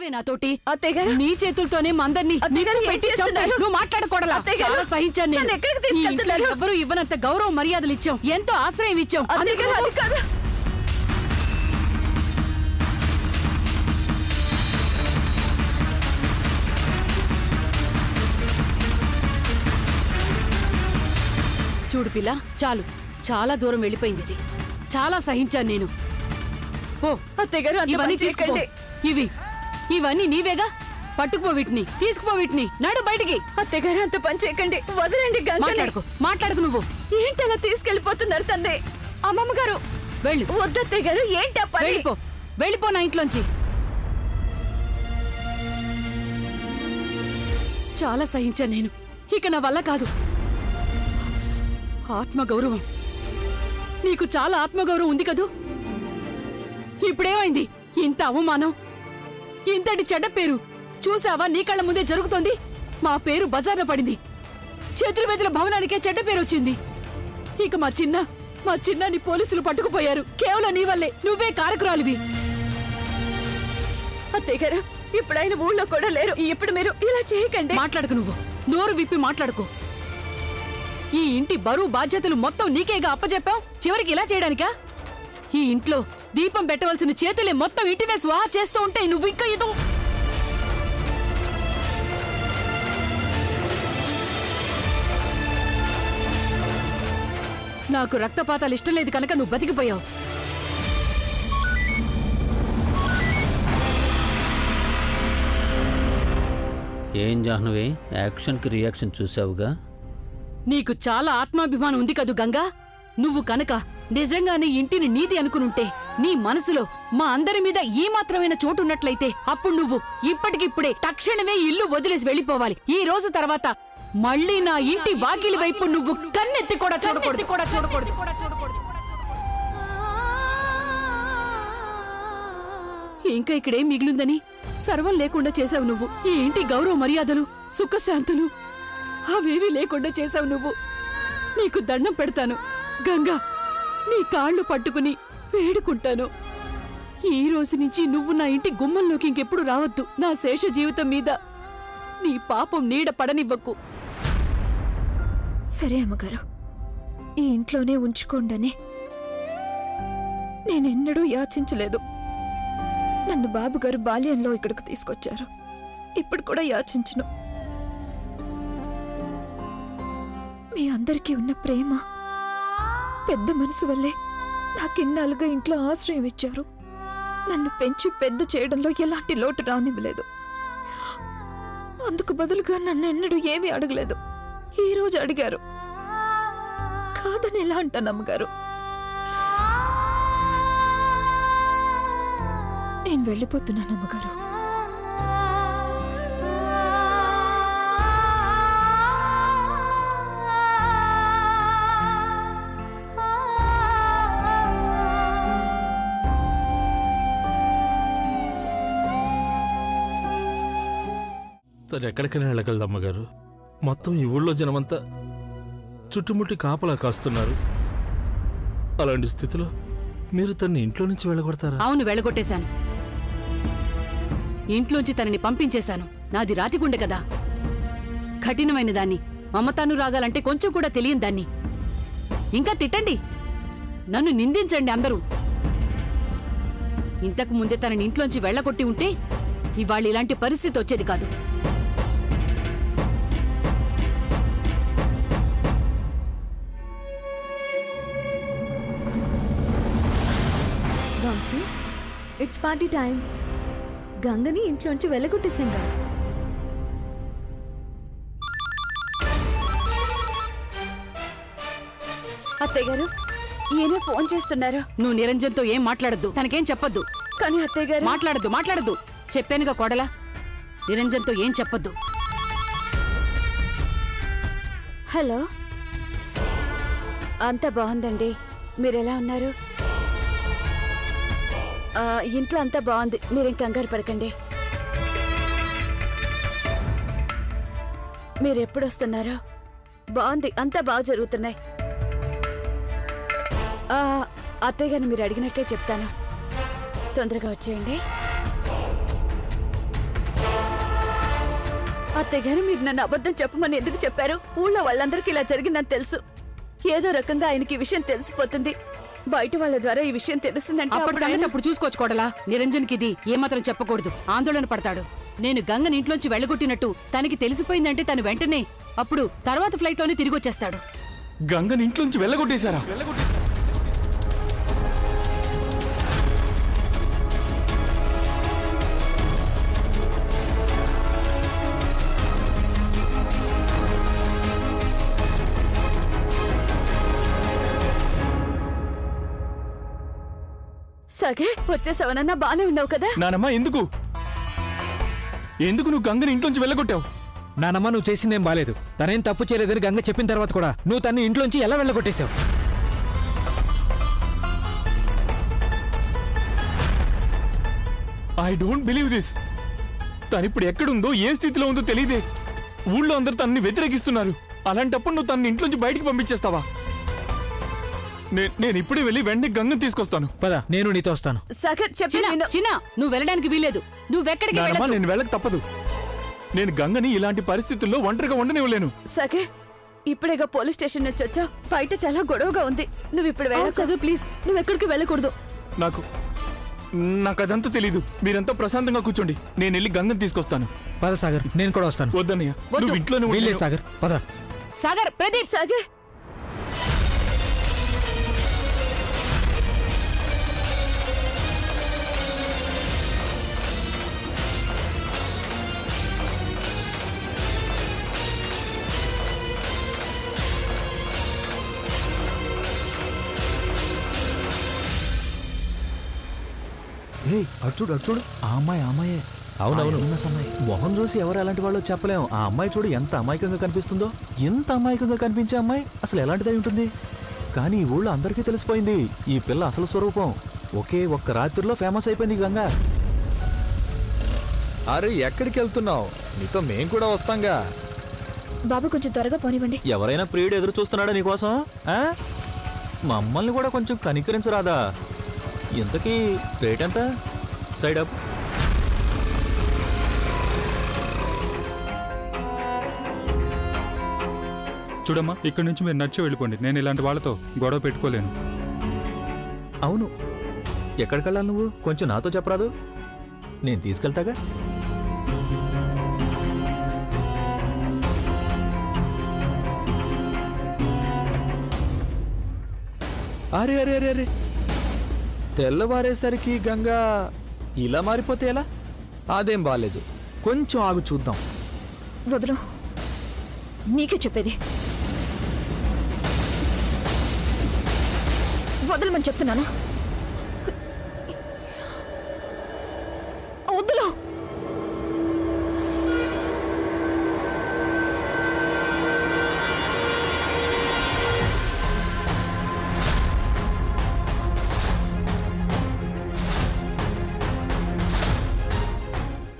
చెప్పావే నాతోటి అత్తయ్య గారు నీ చేతులతోనే మందర్ని నువ్వు మాట్లాడకూడలా. చాలా సహించాను నేను. ఎవరు ఇవ్వనంత గౌరవ మర్యాదలు ఇచ్చాం, ఎంతో ఆశ్రయం ఇచ్చాం. చూడు పిల్ల, చాలు, చాలా దూరం వెళ్ళిపోయింది. ఇది చాలా సహించాను నేను. ఓ అత్తయ్యగారు, ఇవన్నీ తీసుకోండి. ఇవన్నీ నీవేగా, పట్టుకుపో వీటిని, తీసుకుపో వీటిని, నడు బయటికి. అత్తయ్యగారు, అంత పని చేయకండి, వదలండి. మాట్లాడుకు నువ్వు. ఏంటలా తీసుకెళ్లిపోతున్నారు తండ్రి? అమ్మమ్మ గారు వెళ్ళు. వద్దత్తయ్య గారు, ఏంటి వెళ్ళిపో నా ఇంట్లోంచి. చాలా సహించాను నేను, ఇక నా వల్ల కాదు. ఆత్మగౌరవం, నీకు చాలా ఆత్మగౌరవం ఉంది కదూ. ఇప్పుడేమైంది? ఇంత అవమానం, ఇంతటి చెడ్డ పేరు చూసావా? నీ కళ్ళ ముందే జరుగుతోంది. మా పేరు బజార్న పడింది. చేతుల భవనానికే చెడ్డ పేరు వచ్చింది. ఇక మా చిన్నాని పోలీసులు పట్టుకుపోయారు. కేవలం నీ వల్లే. నువ్వే కారకురాలివి. అత్తయ్య గారు, ఇప్పుడు ఆయన ఊళ్ళో కూడా లేరు. ఇప్పుడు మీరు ఇలా చేయకండి. మాట్లాడుకు నువ్వు. నోరు విప్పి మాట్లాడుకో. ఈ ఇంటి బరువు బాధ్యతలు మొత్తం నీకేగా అప్పచెప్పాం. చివరికి ఇలా చేయడానికా? ఈ ఇంట్లో దీపం పెట్టవలసిన చేతులే మొత్తం ఇంటినే స్వాహా చేస్తూ ఉంటే నువ్వు ఇంకా ఏదో. నాకు రక్తపాతాలు ఇష్టం లేదు కనుక నువ్వు బతికిపోయావు. ఏం జాహ్నవి, యాక్షన్కి రియాక్షన్ చూసావుగా? నీకు చాలా ఆత్మాభిమానం ఉంది కదూ గంగా. నువ్వు కనుక నిజంగానే ఇంటిని నీది అనుకునుంటే, నీ మనసులో మా అందరి మీద ఈ మాత్రమైన చోటు ఉన్నట్లయితే, అప్పుడు నువ్వు ఇప్పటికిప్పుడే తక్షణమే ఇల్లు వదిలేసి వెళ్ళిపోవాలి. ఈ రోజు తర్వాత మళ్ళీ నా ఇంటి వాకిలి వైపు నువ్వు కన్నెత్తి కూడా చూడకూడదు. ఇంకా ఇక్కడేం మిగిలిందని సర్వం లేకుండా చేశావు నువ్వు. ఈ ఇంటి గౌరవ మర్యాదలు, సుఖశాంతులు అవేవీ లేకుండా చేశావు నువ్వు. నీకు దండం పెడతాను గంగా, నీ కాళ్ళు పట్టుకుని వేడుకుంటాను. ఈ రోజు నుంచి నువ్వు నా ఇంటి గుమ్మంలోకి ఇంకెప్పుడు రావద్దు. నా శేష జీవితం మీద నీ పాపం నీడ పడనివ్వకు. సరే అమ్మగారు, ఈ ఇంట్లోనే ఉంచుకోండని నేనెన్నడూ యాచించలేదు. నన్ను బాబుగారు బాల్యంలో ఇక్కడికి తీసుకొచ్చారు. ఇప్పుడు కూడా యాచించను. మీ అందరికీ ఉన్న ప్రేమ, పెద్ద మనసు వల్లే నాకిన్నాళ్ళుగా ఇంట్లో ఆశ్రయం ఇచ్చారు. నన్ను పెంచి పెద్ద చేయడంలో ఎలాంటి లోటు రానివ్వలేదు. అందుకు బదులుగా నన్ను ఎన్నడూ ఏమీ అడగలేదు. ఈ రోజు అడిగారు, కాదని ఎలా అంటాను అమ్మగారు? నేను వెళ్ళిపోతున్నాను అమ్మగారు. తను ఎక్కడికైనా వెళ్ళగలదు అమ్మగారు. మొత్తం ఈ ఊళ్ళో జనమంతా చుట్టుముట్టి కాపలా కాస్తున్నారు. అలాంటి స్థితిలో మీరు తన్ని ఇంట్లో నుంచి వెళ్ళగొడతారా? అవును, వెళ్ళగొట్టేశాను. ఇంట్లోంచి తనని పంపించేశాను. నాది రాతిగుండె కదా, కఠినమైన దాన్ని. మమతాను రాగాలంటే కొంచెం కూడా తెలియని దాన్ని. ఇంకా తిట్టండి, నన్ను నిందించండి అందరూ. ఇంతకు ముందే తనని ఇంట్లోంచి వెళ్ళగొట్టి ఉంటే ఇవాళ ఇలాంటి పరిస్థితి వచ్చేది కాదు. It's party time. గంగని ఇంట్లోంచి వెళ్ళగొట్టేశాం కదా. అత్తయ్య గారు, ఈయన ఫోన్ చేస్తున్నారు. నువ్వు నిరంజన్తో ఏం మాట్లాడద్దు, తనకేం చెప్పొద్దు. కానీ అత్తయ్య గారు, మాట్లాడద్దు. చెప్పానుగా కోడలా, నిరంజన్తో ఏం చెప్పొద్దు. హలో, అంతా బాగుందండి. మీరెలా ఉన్నారు? ఇంట్లో అంతా బాగుంది, మీరేం కంగారు పడకండి. మీరెప్పుడు వస్తున్నారో? బాగుంది, అంతా బాగా జరుగుతున్నాయి. అత్తయ్య గారిని మీరు అడిగినట్లే చెప్తాను. తొందరగా వచ్చేయండి. అత్తయ్య గారు మీరు నన్ను అబద్ధం చెప్పమని ఎందుకు చెప్పారు? ఊళ్ళో వాళ్ళందరికీ ఇలా జరిగిందని తెలుసు. ఏదో రకంగా ఆయనకి ఈ విషయం తెలిసిపోతుంది. బయట వాళ్ళ ద్వారా ఈ విషయం తెలిసిందంటే అప్పుడు సంగతి అప్పుడు చూసుకోవచ్చుకోడలా. నిరంజన్కి ఇది ఏమాత్రం చెప్పకూడదు, ఆందోళన పడతాడు. నేను గంగని ఇంట్లోంచి వెళ్ళగొట్టినట్టు తనకి తెలిసిపోయిందంటే తను వెంటనే అప్పుడు తర్వాత ఫ్లైట్ లోనే తిరిగి వచ్చేస్తాడు. గంగని ఇంట్లోంచి వెళ్ళగొట్టేశారా? సగే వచ్చేసావనన్నా బానే ఉన్నావు కదా? నానమ్మ ఎందుకు నువ్వు గంగని ఇంట్లోంచి వెళ్ళగొట్టావు? నానమ్మ నువ్వు చేసిందేం బాలేదు. తనేం తప్పు చేయలేదని గంగ చెప్పిన తర్వాత కూడా నువ్వు తన్ని ఇంట్లోంచి ఎలా వెళ్ళగొట్టేశావు? I don't believe this. తనిప్పుడు ఎక్కడుందో ఏ స్థితిలో ఉందో తెలియదే. ఊళ్ళో అందరు తనని వ్యతిరేకిస్తున్నారు. అలాంటప్పుడు నువ్వు తనని ఇంట్లోంచి బయటికి పంపించేస్తావా? నేను ఇప్పుడే వెళ్ళి వెంటనే గంగని తీసుకొస్తాను. పద, నేను నీతో వస్తాను. సగర్ చిన్న నువ్వు వెళ్ళడానికి వీలేదు. నువ్వెక్కడికి వెళ్ళకు. నేను వెళ్ళక తప్పదు. నేను గంగని ఇలాంటి పరిస్థితుల్లో ఒంటరిగా ఉండనివ్వలేను. సగే ఇప్పుడేగా పోలీస్ స్టేషన్ నుంచి వచ్చా. బయట చాలా గొడవగా ఉంది. నువ్వు ఇప్పుడు వెళ్ళకు. సగర్ ప్లీజ్, నువ్వు ఎక్కడికి వెళ్ళకూడదు. నాకు అదంతా తెలీదు. మీరంతా ప్రశాంతంగా కూర్చోండి. నేను వెళ్ళి గంగని తీసుకొస్తాను. పద సాగర్, నేను కూడా వస్తాను. వద్దన్నయ్య, నువ్వు ఇంట్లోనే వీల్లేదు సాగర్, పద. సాగర్, ప్రదీప్, సగర్ అచ్చుడు ఆ అమ్మాయే. అవునవును, అమ్మాయి మొహం చూసి ఎవరు ఎలాంటి వాళ్ళో చెప్పలేం. ఆ అమ్మాయి చూడు ఎంత అమాయకంగా కనిపిస్తుందో. ఎంత అమాయకంగా కనిపించే అమ్మాయి అసలు ఎలాంటిదై ఉంటుంది? కానీ ఈ ఊళ్ళో అందరికీ తెలిసిపోయింది ఈ పిల్ల అసలు స్వరూపం. ఒకే ఒక్క రాత్రిలో ఫేమస్ అయిపోయింది గంగా. అరే ఎక్కడికి వెళ్తున్నావు? నీతో మేం కూడా వస్తాంగా. బాబు కొంచెం త్వరగా పోనివ్వండి. ఎవరైనా ప్రియుడు ఎదురు చూస్తున్నాడా నీకోసం? మమ్మల్ని కూడా కొంచెం కనికరించరాదా? ఇంతకీ రేట్ ఎంత? Side up. చూడమ్మా, ఇక్కడి నుంచి మీరు నడిచి వెళ్ళిపోండి. నేను ఇలాంటి వాళ్ళతో గొడవ పెట్టుకోలేను. అవును, ఎక్కడికెళ్ళాలి నువ్వు? కొంచెం నాతో చెప్పరాదు? నేను తీసుకెళ్తాగా. అరే అరే అరే అరే తెల్లవారేసరికి గంగా ఇలా మారిపోతే ఎలా? అదేం బాలేదు. కొంచెం ఆగు చూద్దాం. వదలు, నీకే చెప్పేది. వదలమని చెప్తున్నాను. వద్దులో.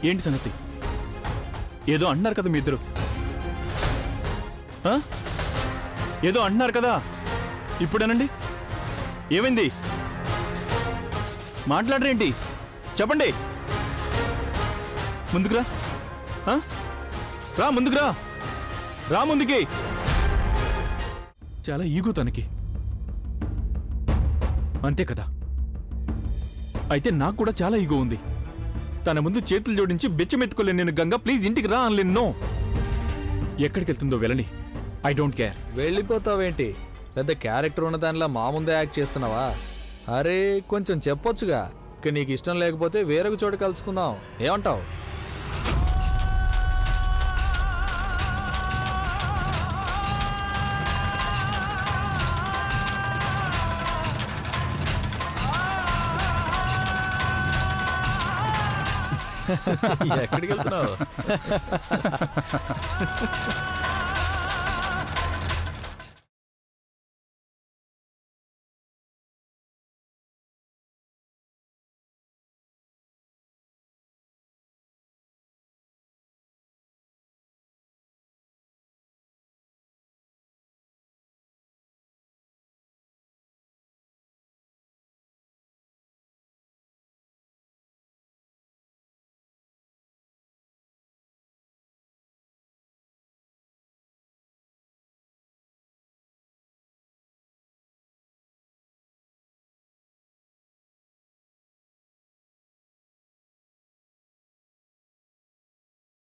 ఏంటి సంగతి? ఏదో అంటున్నారు కదా మీ ఇద్దరు. ఏదో అంటున్నారు కదా, ఇప్పుడేనండి. ఏమైంది? మాట్లాడరేంటి? చెప్పండి. ముందుకురా, రా ముందుకురా, రా ముందుకి. చాలా ఈగో తనకి, అంతే కదా? అయితే నాకు కూడా చాలా ఈగో ఉంది. తన ముందు చేతులు జోడించి బెచ్చమెత్తుకోలేను నేను. గంగా ప్లీజ్ ఇంటికి రా అనలేను. నో, ఎక్కడికి వెళ్తుందో వెళ్ళని. I don't care. వెళ్ళిపోతావేంటి? పెద్ద క్యారెక్టర్ ఉన్న దానిలా మా ముందే యాక్ట్ చేస్తున్నావా? అరే కొంచెం చెప్పొచ్చుగా. ఇక నీకు ఇష్టం లేకపోతే వేరొక చోట కలుసుకుందాం. ఏమంటావు? ఎక్కడికి వెళ్తున్నావు?